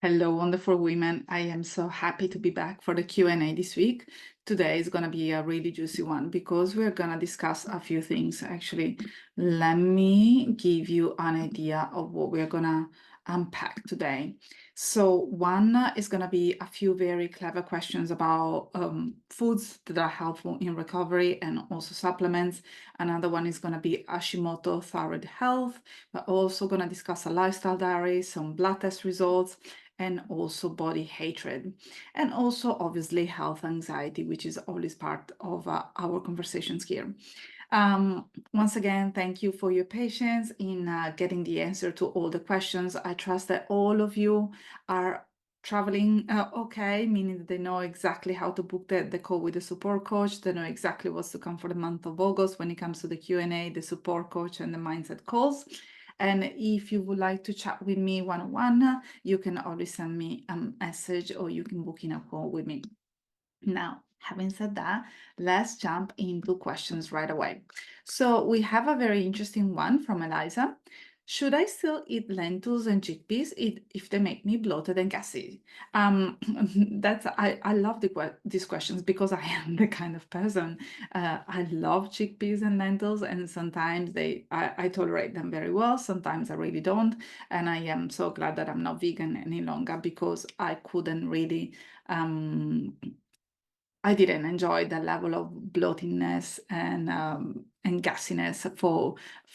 Hello, wonderful women. I am so happy to be back for the Q&A this week. Today is going to be a really juicy one because we're going to discuss a few things. Actually, let me give you an idea of what we're going to unpack today. So one is going to be a few very clever questions about foods that are helpful in recovery and also supplements. Another one is going to be Hashimoto thyroid health. We're also going to discuss a lifestyle diary, some blood test results, and also body hatred, and also obviously health anxiety, which is always part of our conversations here. Once again, thank you for your patience in getting the answer to all the questions. I trust that all of you are traveling okay, meaning that they know exactly how to book the call with the support coach. They know exactly what's to come for the month of August when it comes to the Q&A, the support coach, and the mindset calls. And if you would like to chat with me one-on-one, you can always send me a message or you can book in a call with me. Now, having said that, let's jump into questions right away. So we have a very interesting one from Eliza. Should I still eat lentils and chickpeas if they make me bloated and gassy? I love these questions because I am the kind of person. I love chickpeas and lentils, and sometimes I tolerate them very well. Sometimes I really don't, and I am so glad that I'm not vegan any longer because I couldn't really. I didn't enjoy the level of bloatiness and gassiness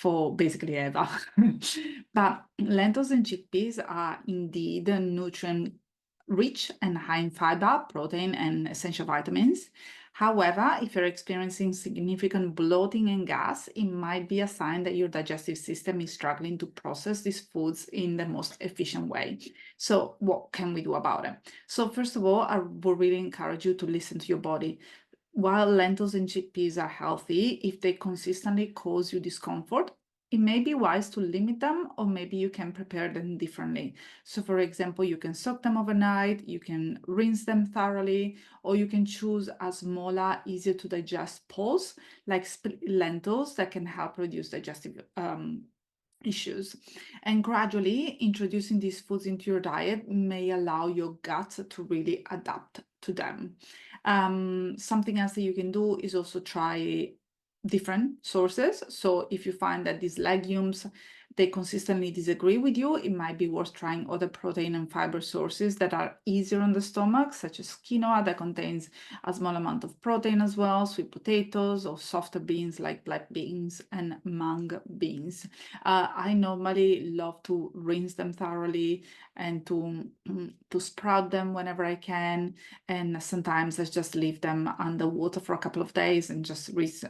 for basically ever. But lentils and chickpeas are indeed nutrient rich and high in fiber, protein, and essential vitamins. However, if you're experiencing significant bloating and gas, it might be a sign that your digestive system is struggling to process these foods in the most efficient way. So what can we do about it? So first of all, I would really encourage you to listen to your body. While lentils and chickpeas are healthy, if they consistently cause you discomfort, it may be wise to limit them, or maybe you can prepare them differently. So for example, you can soak them overnight, you can rinse them thoroughly, or you can choose a smaller, easier to digest pulse, like split lentils that can help reduce digestive issues. And gradually introducing these foods into your diet may allow your gut to really adapt to them. Something else that you can do is also try different sources. So if you find that these legumes, they consistently disagree with you, it might be worth trying other protein and fiber sources that are easier on the stomach, such as quinoa that contains a small amount of protein as well, sweet potatoes, or softer beans like black beans and mung beans. I normally love to rinse them thoroughly and to sprout them whenever I can. And sometimes I just leave them under water for a couple of days and just repeat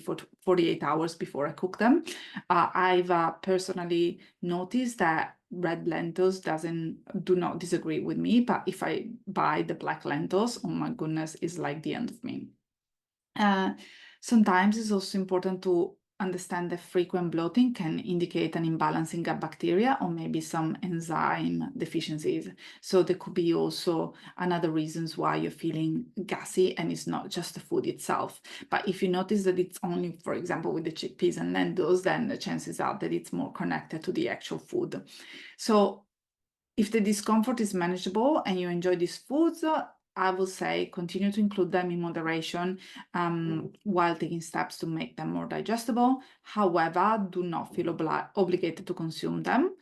for 48 hours before I cook them. I've personally noticed that red lentils do not disagree with me, but if I buy the black lentils, oh my goodness, it's like the end of me. Sometimes it's also important to understand that frequent bloating can indicate an imbalance in gut bacteria or maybe some enzyme deficiencies. So there could be also another reasons why you're feeling gassy, and it's not just the food itself. But if you notice that it's only, for example, with the chickpeas and lentils, then the chances are that it's more connected to the actual food. So if the discomfort is manageable and you enjoy these foods, I will say continue to include them in moderation while taking steps to make them more digestible. However, do not feel obligated to consume them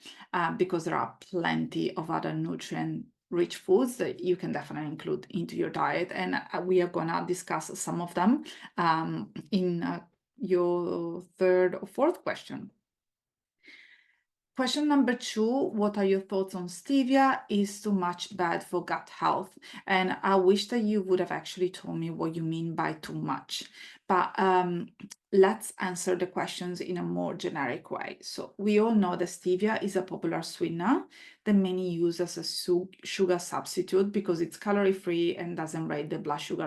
because there are plenty of other nutrient-rich foods that you can definitely include into your diet. And we are going to discuss some of them in your third or fourth question. Question number 2, what are your thoughts on stevia? Is too much bad for gut health? And I wish that you would have actually told me what you mean by too much. But let's answer the questions in a more generic way. So we all know that stevia is a popular sweetener that many use as a sugar substitute because it's calorie-free and doesn't raise the blood sugar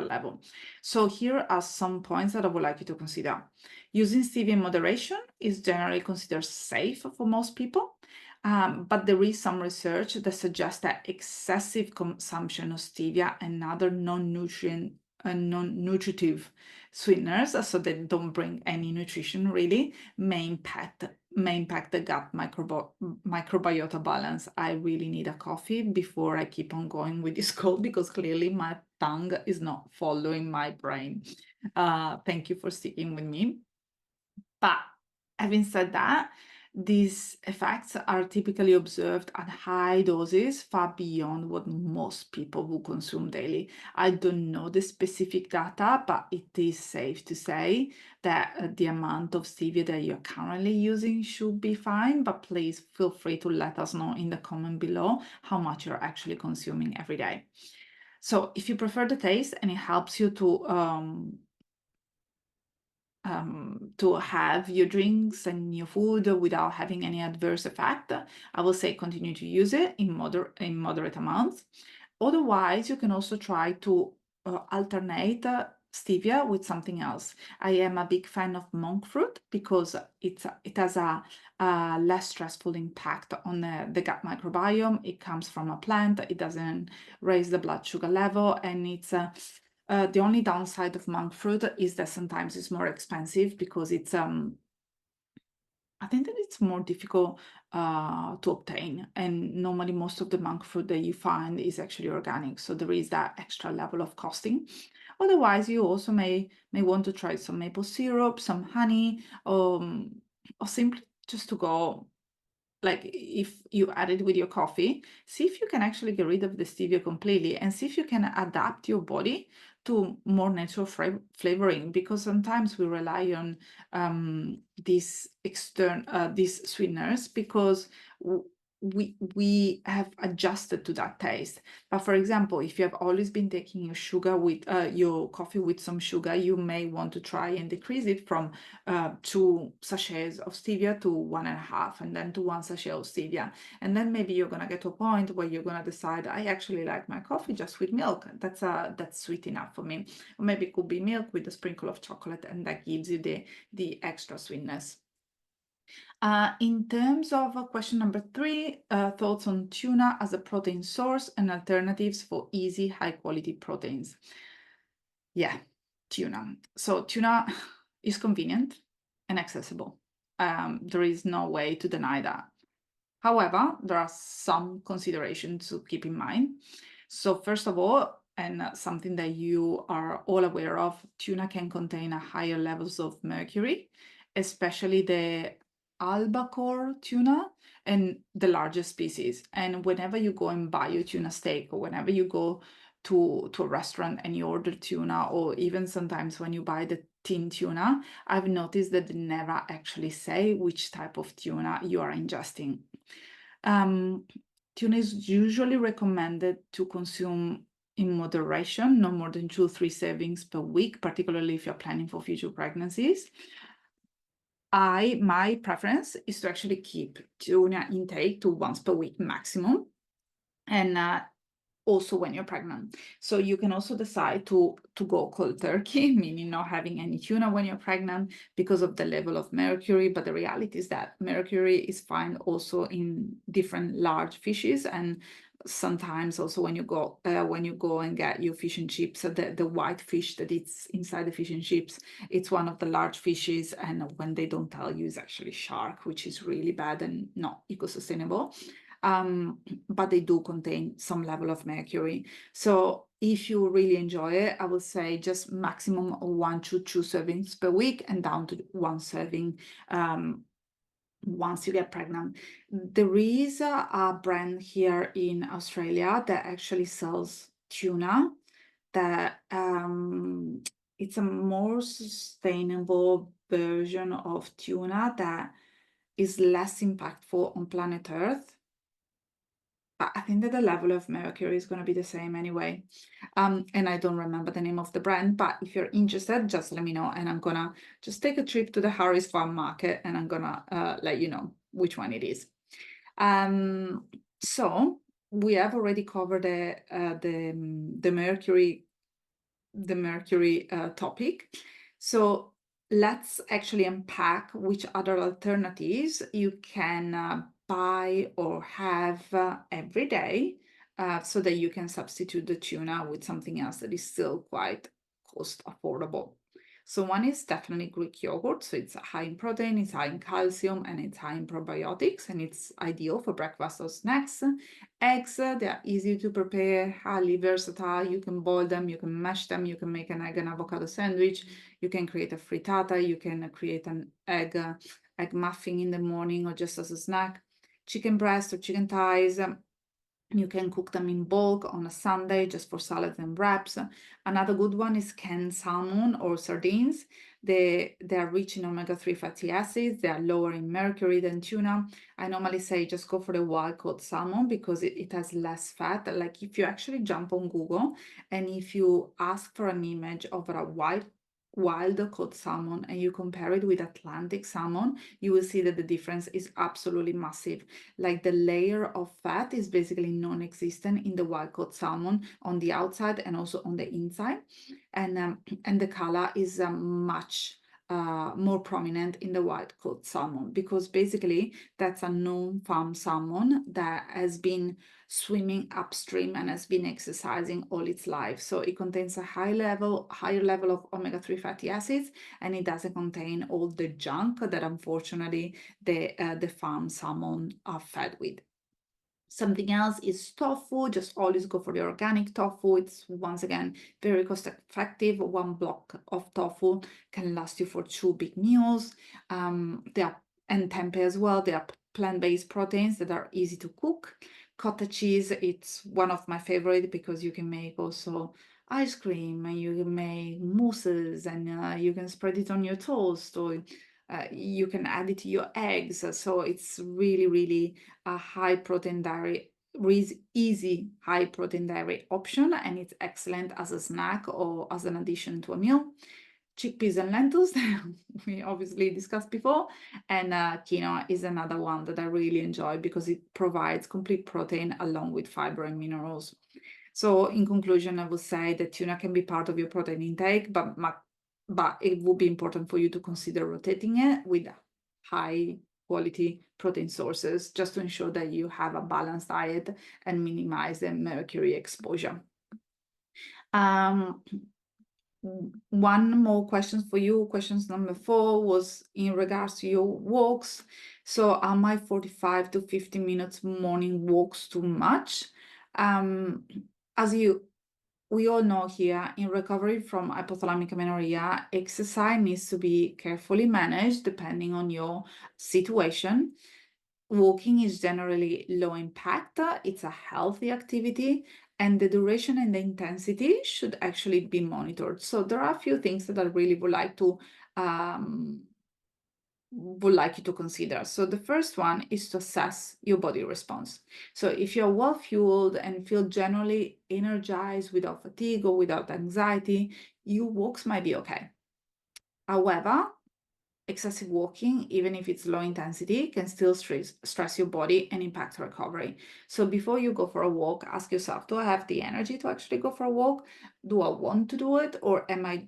level. So here are some points that I would like you to consider. Using stevia in moderation is generally considered safe for most people, but there is some research that suggests that excessive consumption of stevia and other non-nutritive sweeteners, so they don't bring any nutrition really, may may impact the gut microbiota balance. I really need a coffee before I keep on going with this call, because clearly my tongue is not following my brain. Thank you for sticking with me. But having said that, these effects are typically observed at high doses, far beyond what most people will consume daily. I don't know the specific data, but it is safe to say that the amount of stevia that you're currently using should be fine, but please feel free to let us know in the comment below how much you're actually consuming every day. So if you prefer the taste and it helps you to have your drinks and your food without having any adverse effect, I will say continue to use it in moderate amounts. Otherwise, you can also try to alternate stevia with something else. I am a big fan of monk fruit because it has a less stressful impact on the gut microbiome. It comes from a plant, it doesn't raise the blood sugar level, and it's the only downside of monk fruit is that sometimes it's more expensive because it's I think that it's more difficult to obtain, and normally most of the monk fruit that you find is actually organic, so there is that extra level of costing. Otherwise, you also may want to try some maple syrup, some honey, or simply just to go, like if you add it with your coffee, see if you can actually get rid of the stevia completely and see if you can adapt your body to more natural flavoring, because sometimes we rely on these these sweeteners because we have adjusted to that taste. But for example, if you have always been taking your sugar with your coffee with some sugar, you may want to try and decrease it from 2 sachets of stevia to 1.5, and then to 1 sachet of stevia. And then maybe you're gonna get to a point where you're gonna decide, I actually like my coffee just with milk. That's sweet enough for me. Or maybe it could be milk with a sprinkle of chocolate, and that gives you the extra sweetness. In terms of question number 3, thoughts on tuna as a protein source and alternatives for easy, high-quality proteins. Yeah, tuna. So tuna is convenient and accessible. There is no way to deny that. However, there are some considerations to keep in mind. So first of all, and something that you are all aware of, tuna can contain higher levels of mercury, especially the albacore tuna and the largest species. And whenever you go and buy your tuna steak, or whenever you go to a restaurant and you order tuna, or even sometimes when you buy the tin tuna, I've noticed that they never actually say which type of tuna you are ingesting. Tuna is usually recommended to consume in moderation, no more than 2-3 servings per week, particularly if you're planning for future pregnancies. My preference is to actually keep tuna intake to once per week maximum, and also when you're pregnant. So you can also decide to go cold turkey, meaning not having any tuna when you're pregnant because of the level of mercury. But the reality is that mercury is found also in different large fishes, and sometimes also when you go and get your fish and chips, the white fish that it's inside the fish and chips, it's one of the large fishes, and when they don't tell you, it's actually shark, which is really bad and not eco-sustainable. But they do contain some level of mercury. So if you really enjoy it, I would say just maximum of 1 to 2 servings per week, and down to 1 serving once you get pregnant. There is a brand here in Australia that actually sells tuna that it's a more sustainable version of tuna that is less impactful on planet Earth. I think that the level of mercury is going to be the same anyway. And I don't remember the name of the brand, but if you're interested, just let me know, and I'm gonna just take a trip to the Harris Farm Market, and I'm gonna let you know which one it is. So we have already covered the mercury topic. So let's actually unpack which other alternatives you can buy or have every day, so that you can substitute the tuna with something else that is still quite cost affordable. So one is definitely Greek yogurt. So it's high in protein, it's high in calcium, and it's high in probiotics, and it's ideal for breakfast or snacks. Eggs, they are easy to prepare, highly versatile. You can boil them, you can mash them, you can make an egg and avocado sandwich, you can create a frittata, you can create an egg muffin in the morning or just as a snack. Chicken breast or chicken thighs, you can cook them in bulk on a Sunday just for salads and wraps. Another good one is canned salmon or sardines. They are rich in omega-3 fatty acids. They are lower in mercury than tuna. I normally say just go for the wild caught salmon because it has less fat. Like if you actually jump on Google and if you ask for an image of a wild caught salmon and you compare it with Atlantic salmon, you will see that the difference is absolutely massive. Like the layer of fat is basically non-existent in the wild caught salmon on the outside and also on the inside, and the color is much more prominent in the wild caught salmon because basically that's a known farm salmon that has been swimming upstream and has been exercising all its life. So it contains a higher level of omega-3 fatty acids, and it doesn't contain all the junk that unfortunately the farm salmon are fed with. Something else is tofu. Just always go for the organic tofu. It's once again very cost effective. One block of tofu can last you for 2 big meals. And tempeh as well. They are plant-based proteins that are easy to cook. Cottage cheese, it's one of my favorite because you can make also ice cream and you can make mousses and you can spread it on your toast or you can add it to your eggs. So it's really a high protein dairy, easy high protein dairy option, and it's excellent as a snack or as an addition to a meal. Chickpeas and lentils, we obviously discussed before, and quinoa is another one that I really enjoy because it provides complete protein along with fiber and minerals. So in conclusion, I would say that tuna can be part of your protein intake, but it would be important for you to consider rotating it with high quality protein sources just to ensure that you have a balanced diet and minimize the mercury exposure. One more question for you. Questions number 4 was in regards to your walks. So are my 45 to 50 minutes morning walks too much? As we all know here, in recovery from hypothalamic amenorrhea, exercise needs to be carefully managed depending on your situation. Walking is generally low impact, it's a healthy activity, and the duration and the intensity should actually be monitored. So there are a few things that I really would like you to consider. So the first one is to assess your body response. So if you're well fueled and feel generally energized without fatigue or without anxiety, your walks might be okay. However, excessive walking, even if it's low intensity, can still stress your body and impact recovery. So before you go for a walk, ask yourself, do I have the energy to actually go for a walk? Do I want to do it? Or am I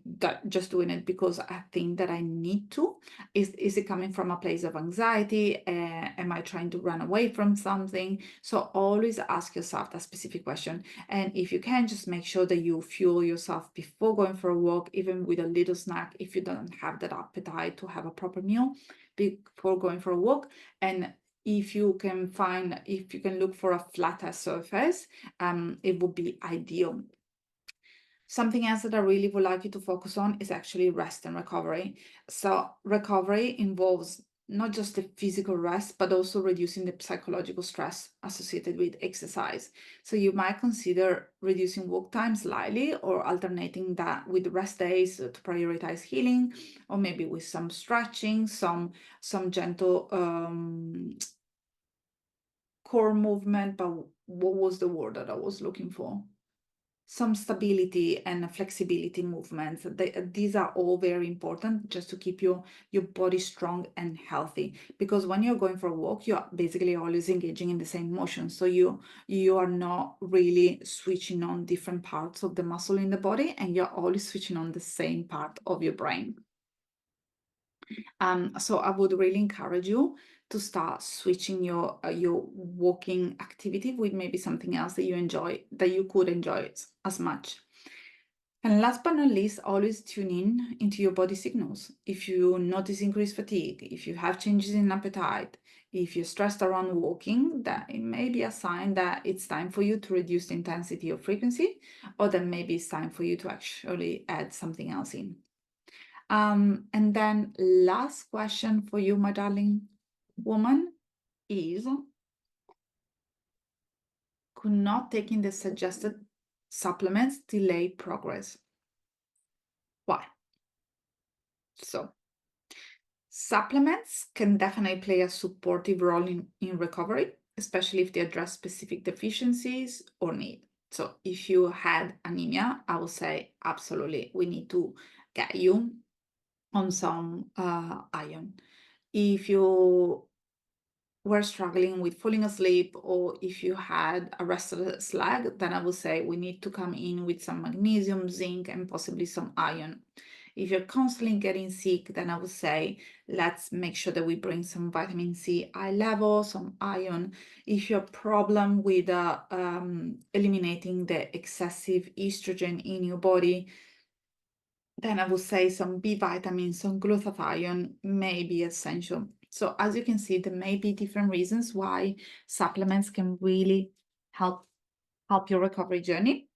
just doing it because I think that I need to? Is it coming from a place of anxiety? Am I trying to run away from something? So always ask yourself that specific question. And if you can, just make sure that you fuel yourself before going for a walk, even with a little snack, if you don't have that appetite to have a proper meal before going for a walk. And if you can look for a flatter surface, it would be ideal. Something else that I really would like you to focus on is actually rest and recovery. So recovery involves not just the physical rest, but also reducing the psychological stress associated with exercise. So you might consider reducing walk time slightly or alternating that with rest days to prioritize healing, or maybe with some stretching, some gentle core movement, but what was the word that I was looking for? Some stability and flexibility movements. These are all very important just to keep your body strong and healthy, because when you're going for a walk, you're basically always engaging in the same motion. So you are not really switching on different parts of the muscle in the body, and you're always switching on the same part of your brain. So I would really encourage you to start switching your walking activity with maybe something else that you enjoy, that you could enjoy as much. And last but not least, always tune in into your body signals. If you notice increased fatigue, if you have changes in appetite, if you're stressed around walking, that it may be a sign that it's time for you to reduce the intensity or frequency, or that maybe it's time for you to actually add something else in. And then last question for you, my darling woman, is could not taking the suggested supplements delay progress? Why? So supplements can definitely play a supportive role in recovery, especially if they address specific deficiencies or need. So if you had anemia, I would say absolutely we need to get you on some iron. If you were struggling with falling asleep, or if you had a restless leg, then I would say we need to come in with some magnesium, zinc, and possibly some iron. If you're constantly getting sick, then I would say let's make sure that we bring some vitamin C eye level, some iron. If your problem with eliminating the excessive estrogen in your body, then I would say some B vitamins, some glutathione may be essential. So as you can see, there may be different reasons why supplements can really help your recovery journey.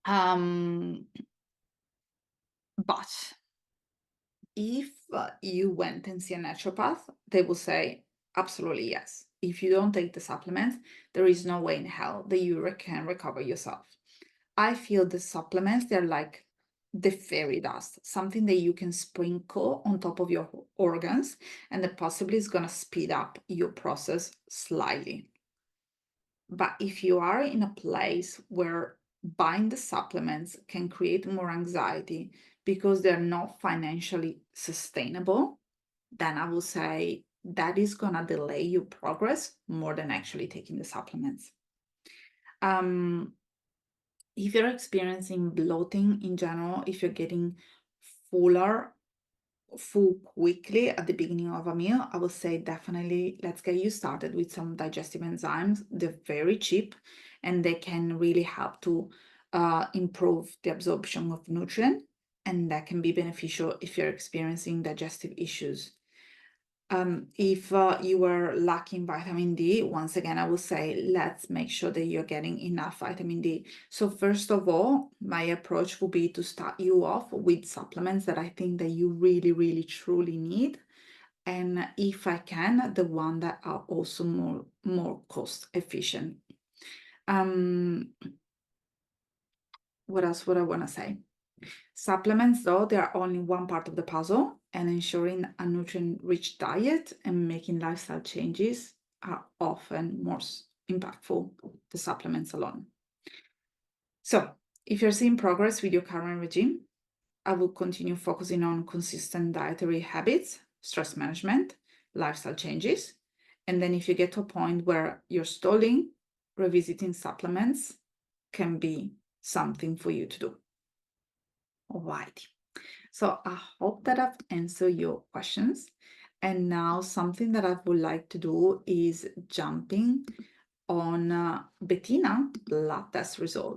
But if you went and see a naturopath, they will say absolutely yes. If you don't take the supplements, there is no way in hell that you can recover yourself. I feel the supplements, they're like the fairy dust, something that you can sprinkle on top of your organs, and that possibly is going to speed up your process slightly. But if you are in a place where buying the supplements can create more anxiety because they're not financially sustainable, then I will say that is going to delay your progress more than actually taking the supplements. If you're experiencing bloating in general, if you're getting full quickly at the beginning of a meal, I would say definitely let's get you started with some digestive enzymes. They're very cheap and they can really help to improve the absorption of nutrient, and that can be beneficial if you're experiencing digestive issues. If you were lacking vitamin D, once again, I would say let's make sure that you're getting enough vitamin D. So first of all, my approach will be to start you off with supplements that I think that you really, really, truly need. And if I can, the one that are also more cost efficient. What else would I want to say? Supplements, though, they are only one part of the puzzle, and ensuring a nutrient-rich diet and making lifestyle changes are often more impactful than the supplements alone. So, if you're seeing progress with your current regime, I will continue focusing on consistent dietary habits, stress management, lifestyle changes. And then if you get to a point where you're stalling, revisiting supplements can be something for you to do. All right. So I hope that I've answered your questions. And now something that I would like to do is jumping on Bettina blood test results.